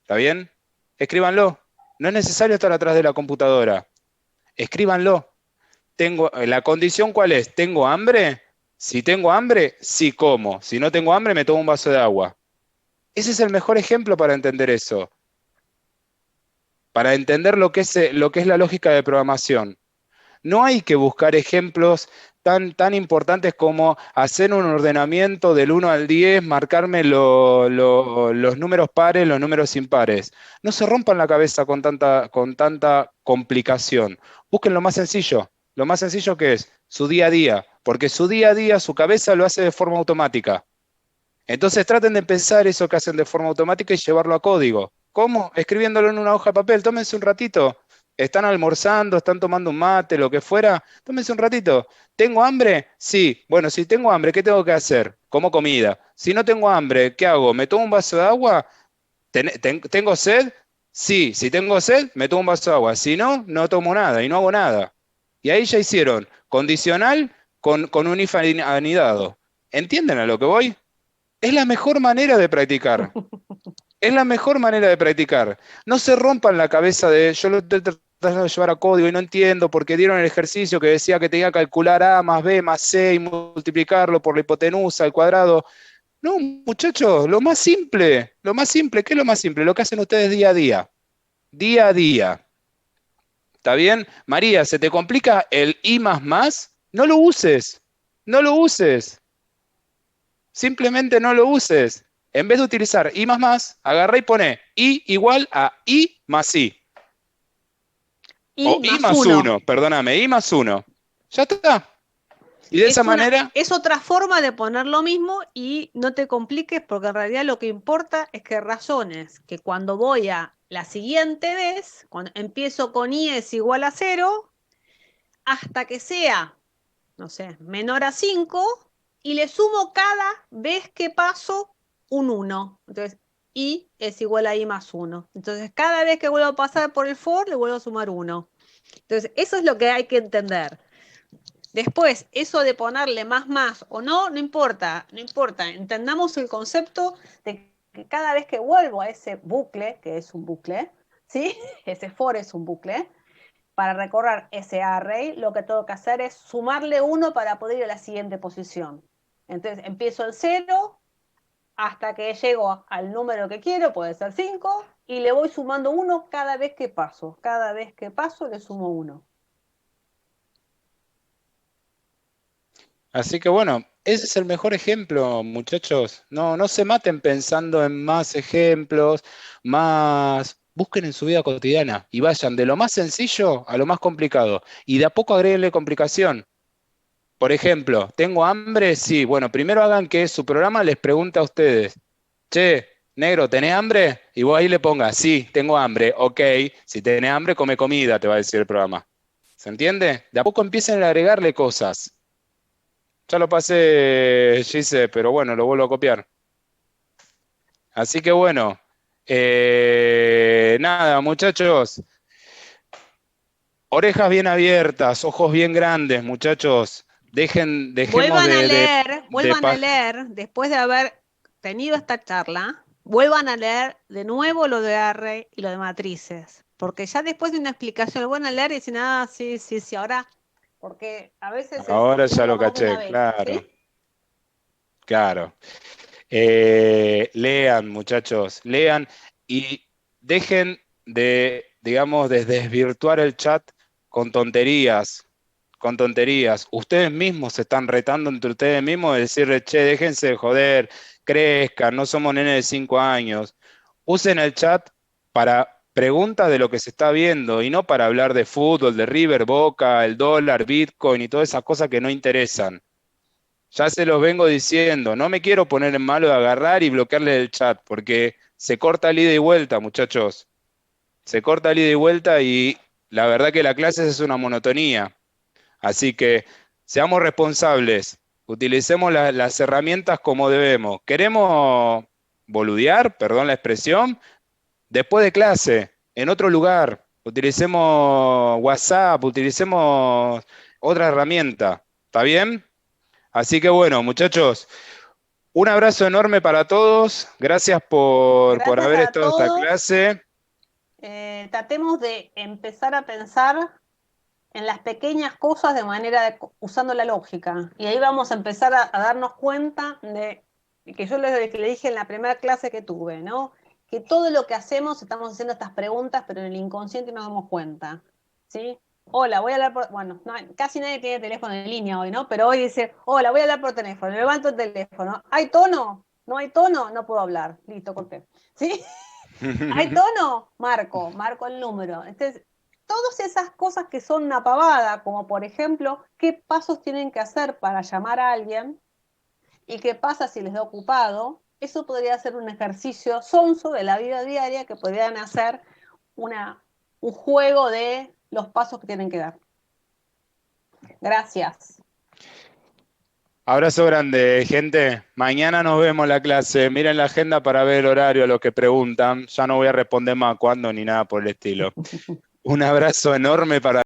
¿Está bien? Escríbanlo. No es necesario estar atrás de la computadora. Escríbanlo. ¿La condición cuál es? ¿Tengo hambre? Si tengo hambre, sí como. Si no tengo hambre, me tomo un vaso de agua. Ese es el mejor ejemplo para entender eso. Para entender lo que es la lógica de programación. No hay que buscar ejemplos tan importantes como hacer un ordenamiento del 1 al 10, marcarme los números pares, los números impares. No se rompan la cabeza con tanta complicación. Busquen lo más sencillo. Lo más sencillo que es su día a día, porque su día a día, su cabeza lo hace de forma automática. Entonces traten de pensar eso que hacen de forma automática y llevarlo a código. ¿Cómo? Escribiéndolo en una hoja de papel. Tómense un ratito. Están almorzando, están tomando un mate, lo que fuera. Tómense un ratito. ¿Tengo hambre? Sí. Bueno, si tengo hambre, ¿qué tengo que hacer? Como comida. Si no tengo hambre, ¿qué hago? ¿Me tomo un vaso de agua? ¿Tengo sed? Sí. Si tengo sed, me tomo un vaso de agua. Si no, no tomo nada y no hago nada. Y ahí ya hicieron condicional con un if anidado. ¿Entienden a lo que voy? Es la mejor manera de practicar. Es la mejor manera de practicar. No se rompan la cabeza de yo lo estoy tratando de llevar a código y no entiendo porque dieron el ejercicio que decía que tenía que calcular A más B más C y multiplicarlo por la hipotenusa al cuadrado. No, muchachos, lo más simple, ¿qué es lo más simple? Lo que hacen ustedes día a día. Día a día. ¿Está bien? María, ¿se te complica el I más más? No lo uses. No lo uses. Simplemente no lo uses. En vez de utilizar I más más, agarra y pone I igual a I más I. O Y I más más 1. 1, perdóname, I más 1. Ya está. Y de esa manera, Es otra forma de poner lo mismo y no te compliques porque en realidad lo que importa es que razones que cuando voy a la siguiente vez, cuando empiezo con I es igual a 0, hasta que sea, no sé, menor a 5 y le sumo cada vez que paso un 1. Entonces, I es igual a I más 1. Entonces, cada vez que vuelvo a pasar por el for, le vuelvo a sumar 1. Entonces, eso es lo que hay que entender. Después, eso de ponerle más o no, no importa, no importa. Entendamos el concepto de que cada vez que vuelvo a ese bucle, que es un bucle, ¿sí? Ese for es un bucle, para recorrer ese array, lo que tengo que hacer es sumarle 1 para poder ir a la siguiente posición. Entonces, empiezo en 0 hasta que llego al número que quiero, puede ser 5, y le voy sumando 1 cada vez que paso. Cada vez que paso le sumo 1. así que bueno, ese es el mejor ejemplo, muchachos. No, no se maten pensando en más ejemplos, más. Busquen en su vida cotidiana y vayan de lo más sencillo a lo más complicado. Y de a poco agréguenle complicación. Por ejemplo, ¿tengo hambre? Sí. Bueno, primero hagan que su programa les pregunte a ustedes. Che, negro, ¿tenés hambre? Y vos ahí le pongas, sí, tengo hambre. Ok, si tenés hambre, come comida, te va a decir el programa. ¿Se entiende? De a poco empiecen a agregarle cosas. Ya lo pasé, Gise, pero bueno, lo vuelvo a copiar. Así que bueno, nada, muchachos, orejas bien abiertas, ojos bien grandes, muchachos. Dejemos Vuelvan a leer, después de haber tenido esta charla, vuelvan a leer de nuevo lo de array y lo de matrices. Porque ya después de una explicación, lo van a leer y dicen, ah, sí, sí, sí, ahora, porque a veces es Ahora ya leerlo lo más de una caché, vez, claro, ¿sí? claro. Lean, muchachos, lean y dejen de, digamos, de desvirtuar el chat con tonterías, con tonterías. Ustedes mismos se están retando entre ustedes mismos de decirle, che, déjense de joder, crezcan, no somos nenes de 5 años. Usen el chat para preguntas de lo que se está viendo y no para hablar de fútbol, de River, Boca, el dólar, Bitcoin y todas esas cosas que no interesan. Ya se los vengo diciendo, no me quiero poner en malo de agarrar y bloquearle el chat, porque se corta el ida y vuelta, muchachos. Se corta el ida y vuelta y la verdad que la clase es una monotonía. Así que seamos responsables, utilicemos las herramientas como debemos. ¿Queremos boludear, perdón la expresión? Después de clase, en otro lugar, utilicemos WhatsApp, utilicemos otra herramienta. ¿Está bien? Así que bueno, muchachos, un abrazo enorme para todos. Gracias por Gracias haber a estado esta todos. clase. Tratemos de empezar a pensar en las pequeñas cosas de manera usando la lógica. Y ahí vamos a empezar a darnos cuenta de que yo que le dije en la primera clase que tuve, ¿no? Que todo lo que hacemos estamos haciendo estas preguntas, pero en el inconsciente no nos damos cuenta, ¿sí? Hola, voy a hablar por... Bueno, no, casi nadie tiene teléfono en línea hoy, ¿no? Pero hoy dice, hola, voy a hablar por teléfono, levanto el teléfono. ¿Hay tono? ¿No hay tono? No puedo hablar. Listo, corté. ¿Sí? ¿Hay tono? Marco el número. Entonces, todas esas cosas que son una pavada, como por ejemplo, qué pasos tienen que hacer para llamar a alguien y qué pasa si les da ocupado, eso podría ser un ejercicio sonso de la vida diaria que podrían hacer un juego de los pasos que tienen que dar. Gracias. Abrazo grande, gente. Mañana nos vemos en la clase. Miren la agenda para ver el horario a los que preguntan. Ya no voy a responder más cuándo ni nada por el estilo. Un abrazo enorme para